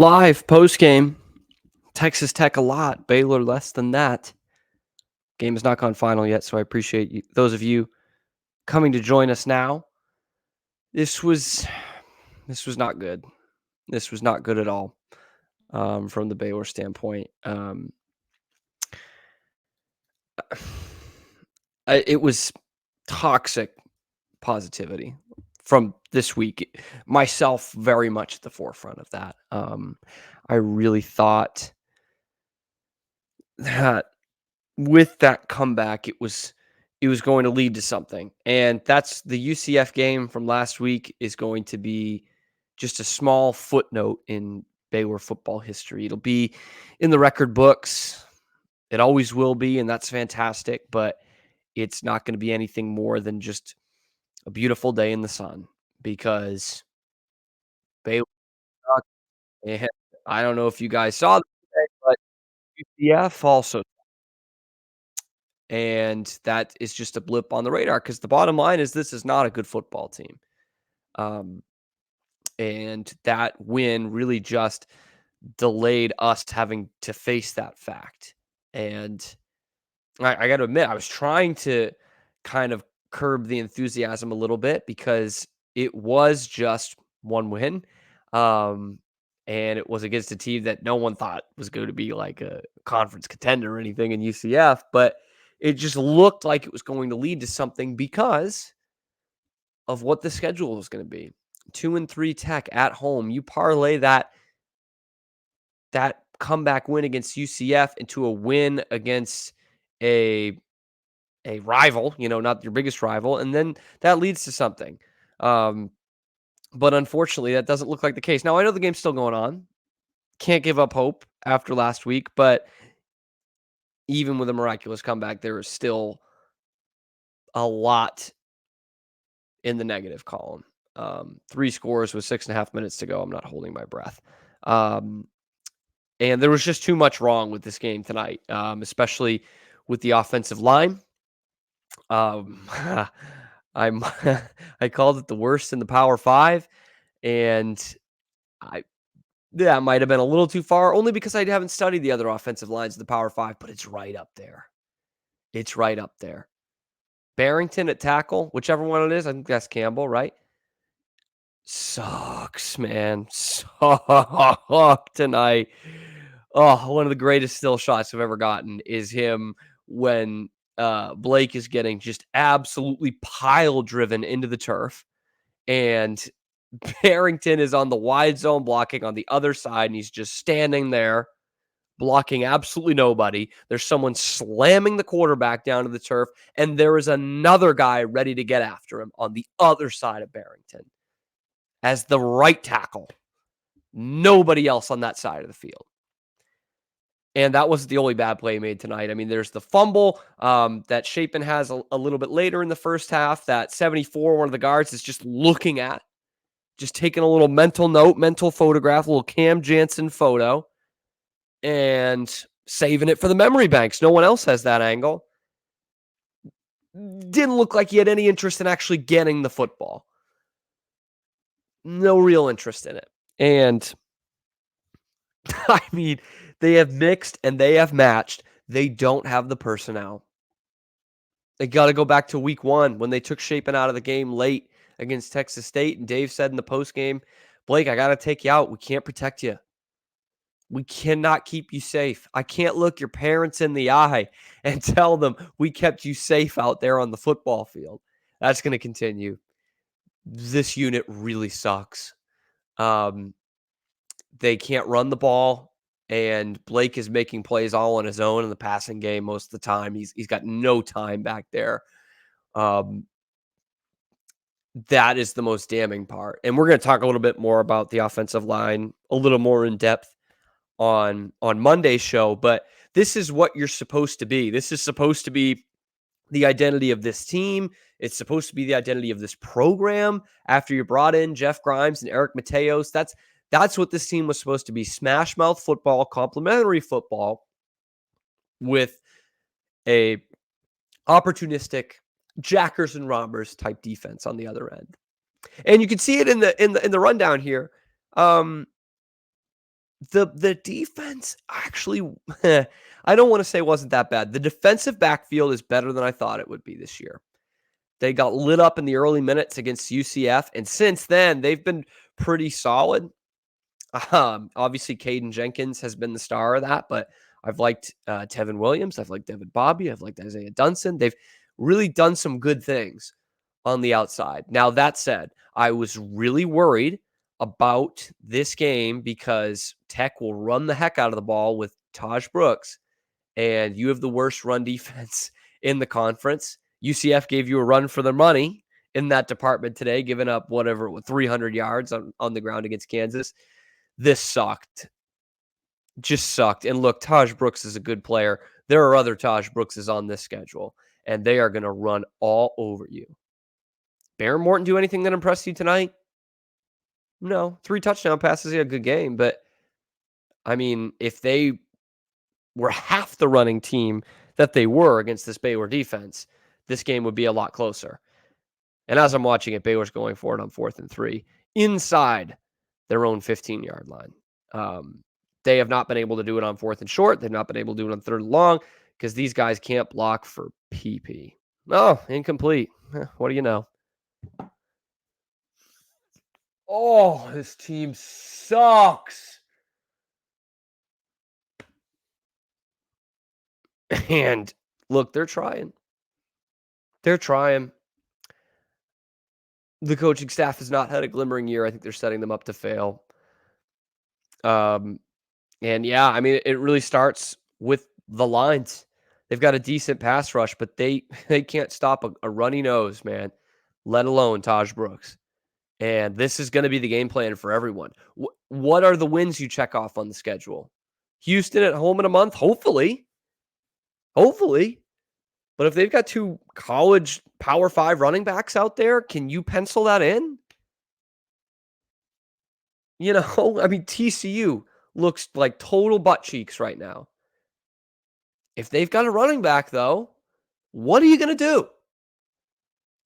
Live postgame. Texas Tech a lot, Baylor less than that. Game has not gone final yet, so I appreciate those of you coming to join us now. This was not good. This was not good at all from the Baylor standpoint. It was toxic positivity from this week. Myself very much at the forefront of that. I really thought that with that comeback, it was going to lead to something. And that's the UCF game from last week is going to be just a small footnote in Baylor football history. It'll be in the record books. It always will be, and that's fantastic, but it's not going to be anything more than just a beautiful day in the sun because Baylor sucked. And I don't know if you guys saw that today, but UCF also, and that is just a blip on the radar because the bottom line is this is not a good football team. Um, and that win really just delayed us having to face that fact. And I got to admit, I was trying to kind of curb the enthusiasm a little bit because it was just one win. And it was against a team that no one thought was going to be like a conference contender or anything in UCF, but it just looked like it was going to lead to something because of what the schedule was going to be. 2-3 Tech at home. You parlay that comeback win against UCF into a win against a rival, not your biggest rival, and then that leads to something. But unfortunately, that doesn't look like the case. Now, I know the game's still going on. Can't give up hope after last week, but even with a miraculous comeback, there is still a lot in the negative column. 3 scores with 6.5 minutes to go. I'm not holding my breath. And there was just too much wrong with this game tonight, especially with the offensive line. I called it the worst in the Power 5, and that might have been a little too far, only because I haven't studied the other offensive lines of the Power 5, but it's right up there. It's right up there. Barrington at tackle, whichever one it is, I think that's Campbell, right? Sucks, man. Suck tonight. Oh, one of the greatest still shots I've ever gotten is him when Blake is getting just absolutely pile driven into the turf. And Barrington is on the wide zone blocking on the other side, and he's just standing there blocking absolutely nobody. There's someone slamming the quarterback down to the turf, and there is another guy ready to get after him on the other side of Barrington as the right tackle. Nobody else on that side of the field. And that wasn't the only bad play made tonight. I mean, there's the fumble that Shapen has a little bit later in the first half that 74, one of the guards, is just looking at, just taking a little mental note, mental photograph, a little Cam Jansen photo, and saving it for the memory banks. No one else has that angle. Didn't look like he had any interest in actually getting the football. No real interest in it. And I mean, they have mixed and they have matched. They don't have the personnel. They got to go back to week 1 when they took Shapen out of the game late against Texas State. And Dave said in the postgame, Blake, I got to take you out. We can't protect you. We cannot keep you safe. I can't look your parents in the eye and tell them we kept you safe out there on the football field. That's going to continue. This unit really sucks. They can't run the ball, and Blake is making plays all on his own in the passing game most of the time. He's got no time back there. That is the most damning part. And we're going to talk a little bit more about the offensive line a little more in depth on Monday's show, but this is what you're supposed to be. This is supposed to be the identity of this team. It's supposed to be the identity of this program after you brought in Jeff Grimes and Eric Mateos. That's what this team was supposed to be. Smash mouth football, complimentary football with a opportunistic jackers and robbers type defense on the other end. And you can see it in the rundown here. The defense actually, I don't want to say wasn't that bad. The defensive backfield is better than I thought it would be this year. They got lit up in the early minutes against UCF, and since then they've been pretty solid. Obviously, Caden Jenkins has been the star of that, but I've liked Tevin Williams. I've liked David Bobby. I've liked Isaiah Dunson. They've really done some good things on the outside. Now, that said, I was really worried about this game because Tech will run the heck out of the ball with Tajh Brooks, and you have the worst run defense in the conference. UCF gave you a run for their money in that department today, giving up 300 yards on the ground against Kansas. This sucked. Just sucked. And look, Tajh Brooks is a good player. There are other Tajh Brookses on this schedule, and they are going to run all over you. Baron Morton do anything that impressed you tonight? No. 3 touchdown passes, a good game. But, I mean, if they were half the running team that they were against this Baylor defense, this game would be a lot closer. And as I'm watching it, Baylor's going for it on 4th and 3 inside their own 15-yard line. They have not been able to do it on 4th and short. They've not been able to do it on 3rd and long because these guys can't block for PP. Oh, incomplete. What do you know? Oh, this team sucks. And look, they're trying. They're trying. The coaching staff has not had a glimmering year. I think they're setting them up to fail. And yeah, I mean, it really starts with the lines. They've got a decent pass rush, but they can't stop a runny nose, man, let alone Tajh Brooks. And this is going to be the game plan for everyone. What are the wins you check off on the schedule? Houston at home in a month? Hopefully. But if they've got 2 college Power 5 running backs out there, can you pencil that in? You know, I mean, TCU looks like total butt cheeks right now. If they've got a running back, though, what are you going to do?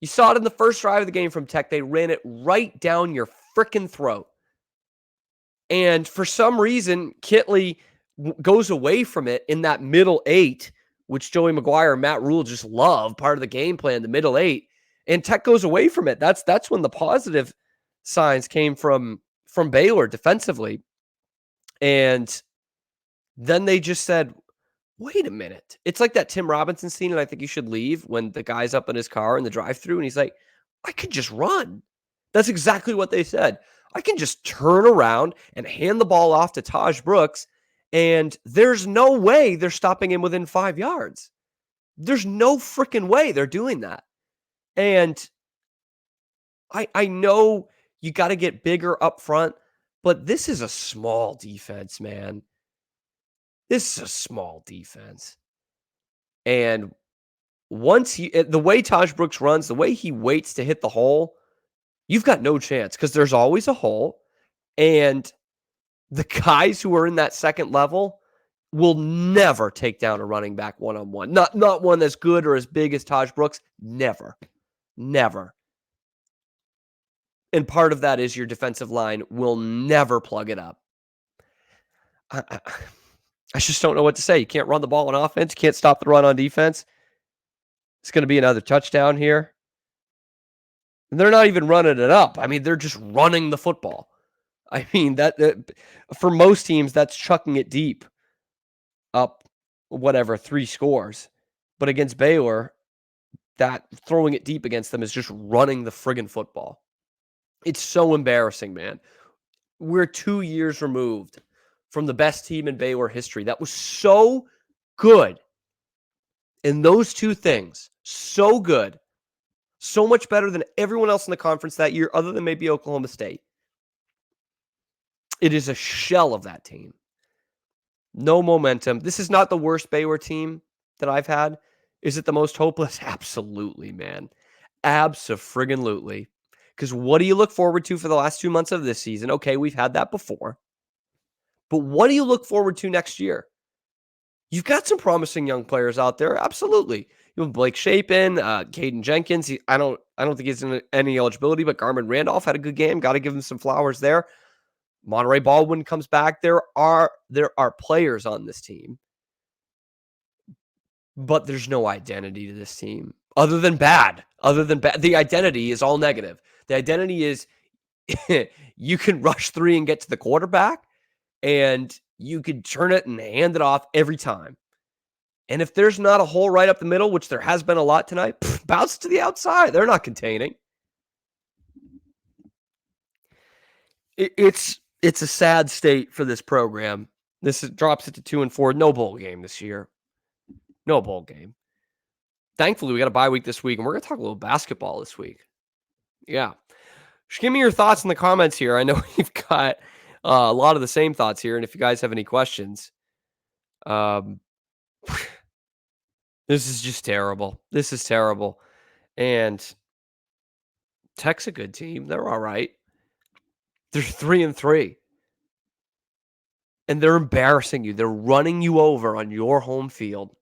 You saw it in the first drive of the game from Tech. They ran it right down your freaking throat. And for some reason, Kitley goes away from it in that middle 8, which Joey McGuire and Matt Rule just love, part of the game plan, the middle 8. And Tech goes away from it. That's when the positive signs came from Baylor defensively. And then they just said, wait a minute. It's like that Tim Robinson scene, and I think you should leave, when the guy's up in his car in the drive-thru, and he's like, I could just run. That's exactly what they said. I can just turn around and hand the ball off to Tajh Brooks, and there's no way they're stopping him within 5 yards. There's no freaking way they're doing that. And I know you got to get bigger up front, but this is a small defense, man. This is a small defense. And once the way Tajh Brooks runs, the way he waits to hit the hole, you've got no chance because there's always a hole. And the guys who are in that second level will never take down a running back one-on-one. Not one as good or as big as Tajh Brooks. Never. And part of that is your defensive line will never plug it up. I just don't know what to say. You can't run the ball on offense. You can't stop the run on defense. It's going to be another touchdown here. And they're not even running it up. I mean, they're just running the football. I mean, that for most teams, that's chucking it deep up, 3 scores. But against Baylor, that throwing it deep against them is just running the friggin' football. It's so embarrassing, man. We're 2 years removed from the best team in Baylor history. That was so good. And those 2 things, so good. So much better than everyone else in the conference that year, other than maybe Oklahoma State. It is a shell of that team. No momentum. This is not the worst Baylor team that I've had. Is it the most hopeless? Absolutely, man. Abso-friggin-lutely. Because what do you look forward to for the last 2 months of this season? Okay, we've had that before. But what do you look forward to next year? You've got some promising young players out there. Absolutely. You have Blake Shapen, Caden Jenkins. I don't think he's in any eligibility, but Garmin Randolph had a good game. Got to give him some flowers there. Monterey Baldwin comes back. There are players on this team, but there's no identity to this team other than bad. The identity is all negative. The identity is you can rush 3 and get to the quarterback, and you could turn it and hand it off every time. And if there's not a hole right up the middle, which there has been a lot tonight, bounce to the outside. They're not containing. It's a sad state for this program. Drops it to 2-4. No bowl game this year. No bowl game. Thankfully, we got a bye week this week, and we're going to talk a little basketball this week. Yeah. Just give me your thoughts in the comments here. I know we've got a lot of the same thoughts here, and if you guys have any questions, this is just terrible. This is terrible. And Tech's a good team. They're all right. They're 3-3. And they're embarrassing you. They're running you over on your home field.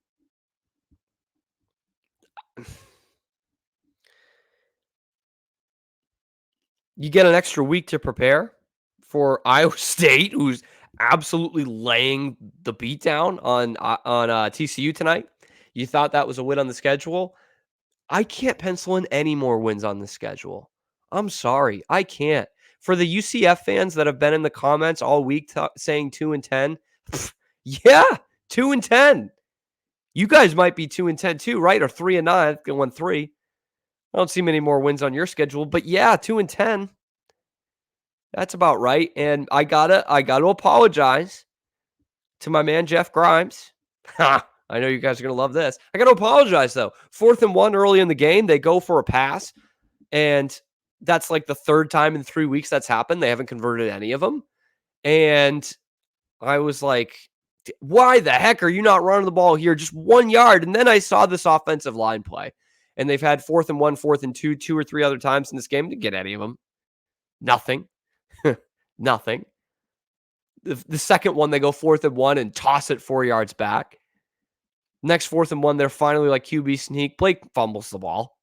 You get an extra week to prepare for Iowa State, who's absolutely laying the beat down on TCU tonight. You thought that was a win on the schedule. I can't pencil in any more wins on the schedule. I'm sorry. I can't. For the UCF fans that have been in the comments all week saying 2-10, yeah, 2-10. You guys might be 2-10 too, right? Or 3-9. They won 3. I don't see many more wins on your schedule, but yeah, 2-10. That's about right. And I gotta apologize to my man Jeff Grimes. I know you guys are gonna love this. I gotta apologize though. 4th and 1 early in the game, they go for a pass, and that's like the 3rd time in 3 weeks that's happened. They haven't converted any of them, and I was like, why the heck are you not running the ball here? Just 1 yard. And then I saw this offensive line play, and they've had 4th and 1, 4th and 2, 2 or 3 other times in this game to get any of them. Nothing. Nothing. The second one, they go 4th and 1 and toss it 4 yards back. Next 4th and 1, they're finally like QB sneak. Blake fumbles the ball.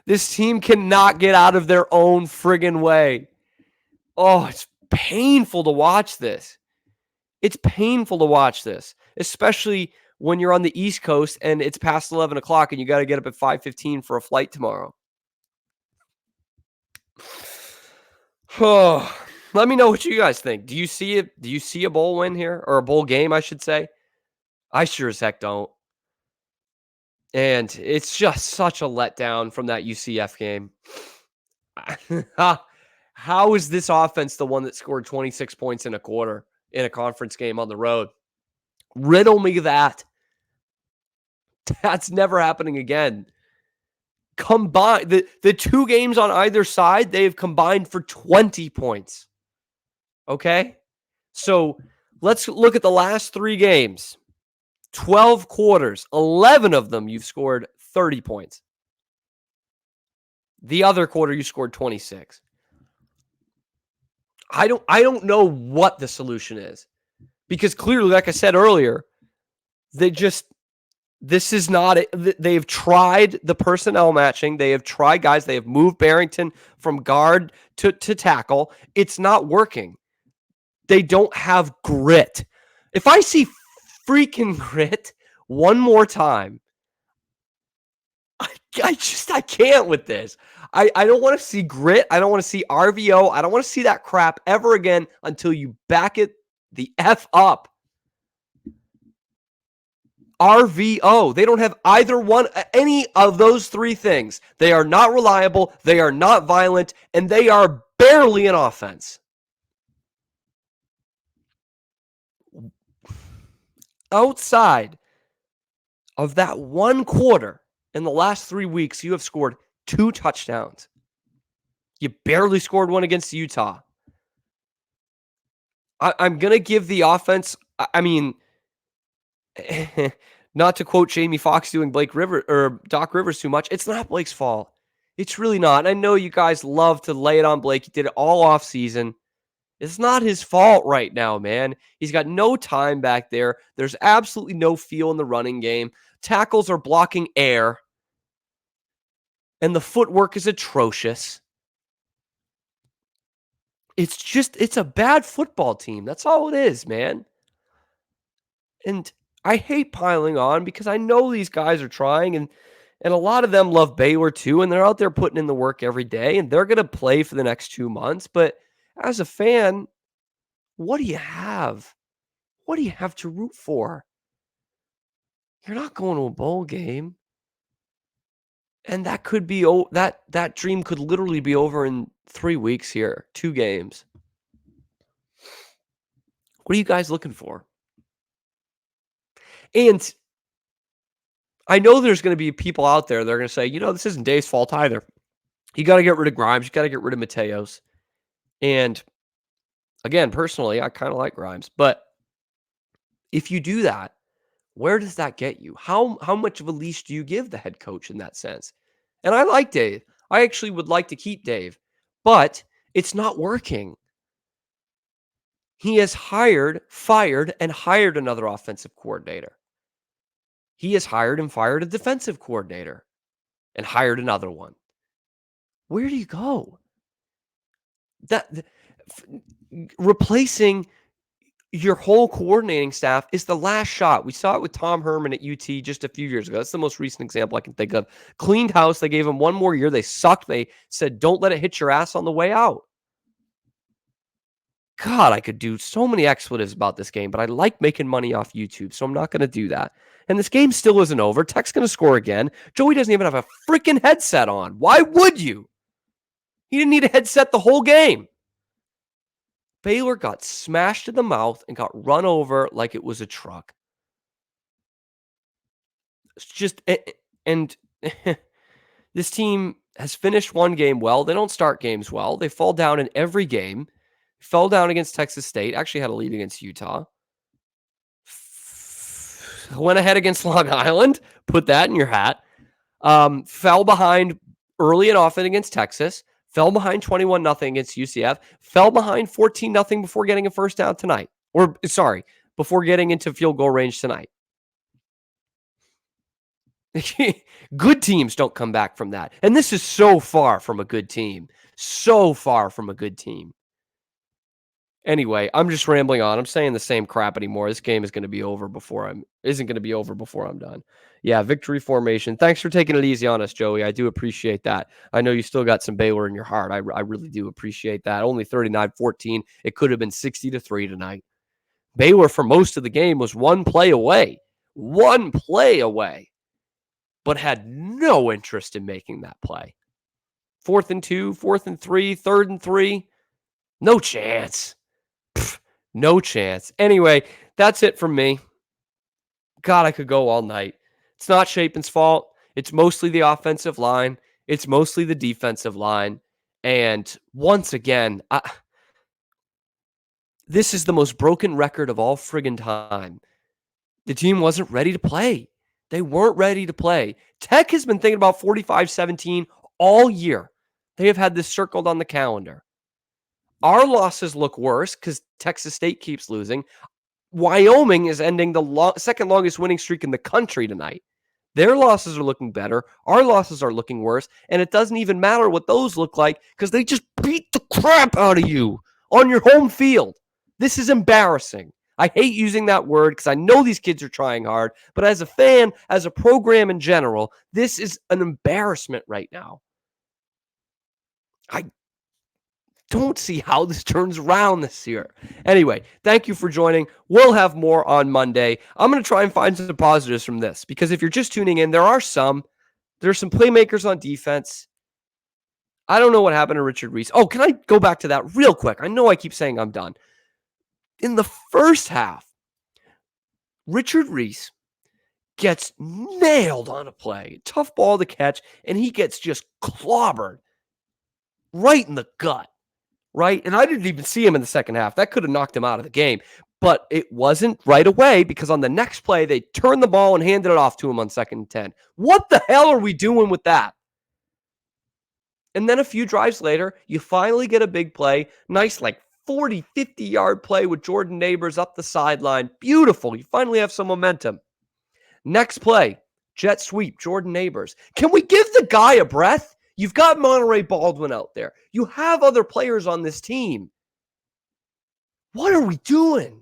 This team cannot get out of their own friggin' way. Oh, it's painful to watch this. It's painful to watch this, especially when you're on the East Coast and it's past 11 o'clock and you got to get up at 5:15 for a flight tomorrow. Oh, let me know what you guys think. Do you see it? Do you see a bowl win here, or a bowl game, I should say? I sure as heck don't. And it's just such a letdown from that UCF game. How is this offense the one that scored 26 points in a quarter in a conference game on the road? Riddle me that. That's never happening again. Combined, the 2 games on either side, they've combined for 20 points. Okay? So let's look at the last 3 games. 12 quarters, 11 of them you've scored 30 points. The other quarter you scored 26. I don't know what the solution is, because clearly, like I said earlier, this is not they've tried the personnel matching. They have tried guys. They have moved Barrington from guard to tackle. It's not working. They don't have grit. If I see freaking grit one more time, I can't with this. I don't want to see grit. I don't want to see RVO. I don't want to see that crap ever again until you back it the F up. RVO. They don't have either one, any of those 3 things. They are not reliable. They are not violent, and they are barely an offense. Outside of that 1 quarter in the last 3 weeks, you have scored 2 touchdowns. You barely scored 1 against Utah. I'm going to give the offense, I mean, not to quote Jamie Foxx doing Doc Rivers too much, it's not Blake's fault. It's really not. And I know you guys love to lay it on Blake. He did it all off season. It's not his fault right now, man. He's got no time back there. There's absolutely no feel in the running game. Tackles are blocking air. and the footwork is atrocious. It's a bad football team. That's all it is, man. And I hate piling on because I know these guys are trying, and a lot of them love Baylor too, and they're out there putting in the work every day, and they're going to play for the next 2 months. But as a fan, what do you have? What do you have to root for? You're not going to a bowl game, and that could be that dream could literally be over in 3 weeks here, 2 games. What are you guys looking for? And I know there's going to be people out there that are going to say, this isn't Dave's fault either. You got to get rid of Grimes. You got to get rid of Mateos. And again, personally, I kind of like Grimes. But if you do that, where does that get you? How much of a leash do you give the head coach in that sense? And I like Dave. I actually would like to keep Dave. But it's not working. He has fired, and hired another offensive coordinator. He has hired and fired a defensive coordinator and hired another one. Where do you go? Replacing your whole coordinating staff is the last shot. We saw it with Tom Herman at UT just a few years ago. That's the most recent example I can think of. Cleaned house. They gave him one more year. They sucked. They said, don't let it hit your ass on the way out. God, I could do so many expletives about this game, but I like making money off YouTube, so I'm not going to do that. And this game still isn't over. Tech's going to score again. Joey doesn't even have a freaking headset on. Why would you? He didn't need a headset the whole game. Baylor got smashed in the mouth and got run over like it was a truck. It's just, and this team has finished one game well. They don't start games well. They fall down in every game. Fell down against Texas State. Actually had a lead against Utah. Went ahead against Long Island. Put that in your hat. Fell behind early and often against Texas. Fell behind 21-0 against UCF. Fell behind 14-0 before getting a first down tonight. Before getting into field goal range tonight. Good teams don't come back from that. And this is so far from a good team. So far from a good team. Anyway, I'm just rambling on. I'm saying the same crap anymore. This game is going to be over before I'm done. Yeah, victory formation. Thanks for taking it easy on us, Joey. I do appreciate that. I know you still got some Baylor in your heart. I really do appreciate that. Only 39-14. It could have been 60-3 tonight. Baylor for most of the game was one play away, but had no interest in making that play. 4th and 2, 4th and 3, 3rd and 3. No chance. No chance. Anyway, that's it from me. God, I could go all night. It's not Shapen's fault. It's mostly the offensive line. It's mostly the defensive line. And once again, this is the most broken record of all friggin' time. The team wasn't ready to play. They weren't ready to play. Tech has been thinking about 45-17 all year. They have had this circled on the calendar. Our losses look worse because Texas State keeps losing. Wyoming is ending the second longest winning streak in the country tonight. Their losses are looking better. Our losses are looking worse. And it doesn't even matter what those look like because they just beat the crap out of you on your home field. This is embarrassing. I hate using that word because I know these kids are trying hard. But as a fan, as a program in general, this is an embarrassment right now. I don't see how this turns around this year. Anyway, thank you for joining. We'll have more on Monday. I'm going to try and find some positives from this because if you're just tuning in, there's some playmakers on defense. I don't know what happened to Richard Reese. Oh, can I go back to that real quick? I know I keep saying I'm done. In the first half, Richard Reese gets nailed on a play. Tough ball to catch, and he gets just clobbered right in the gut. Right? And I didn't even see him in the second half. That could have knocked him out of the game. But it wasn't right away because on the next play, they turned the ball and handed it off to him on 2nd and 10. What the hell are we doing with that? And then a few drives later, you finally get a big play. Nice, 40, 50-yard play with Jordan Neighbors up the sideline. Beautiful. You finally have some momentum. Next play, Jet sweep, Jordan Neighbors. Can we give the guy a breath? You've got Monterey Baldwin out there. You have other players on this team. What are we doing?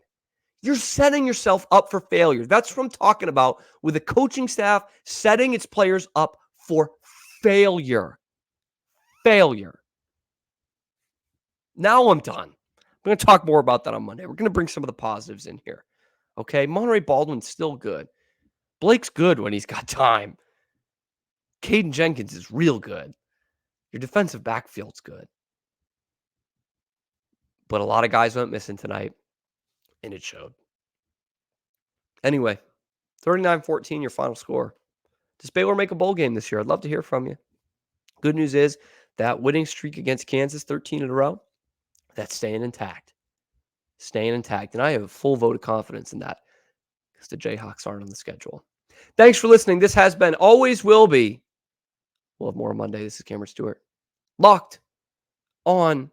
You're setting yourself up for failure. That's what I'm talking about with a coaching staff setting its players up for failure. Failure. Now I'm done. I'm going to talk more about that on Monday. We're going to bring some of the positives in here. Okay? Monterey Baldwin's still good. Blake's good when he's got time. Caden Jenkins is real good. Your defensive backfield's good. But a lot of guys went missing tonight, and it showed. Anyway, 39-14, your final score. Does Baylor make a bowl game this year? I'd love to hear from you. Good news is that winning streak against Kansas, 13 in a row, that's staying intact. Staying intact. And I have a full vote of confidence in that because the Jayhawks aren't on the schedule. Thanks for listening. This has been, always will be, we'll have more on Monday. This is Cameron Stewart. Locked on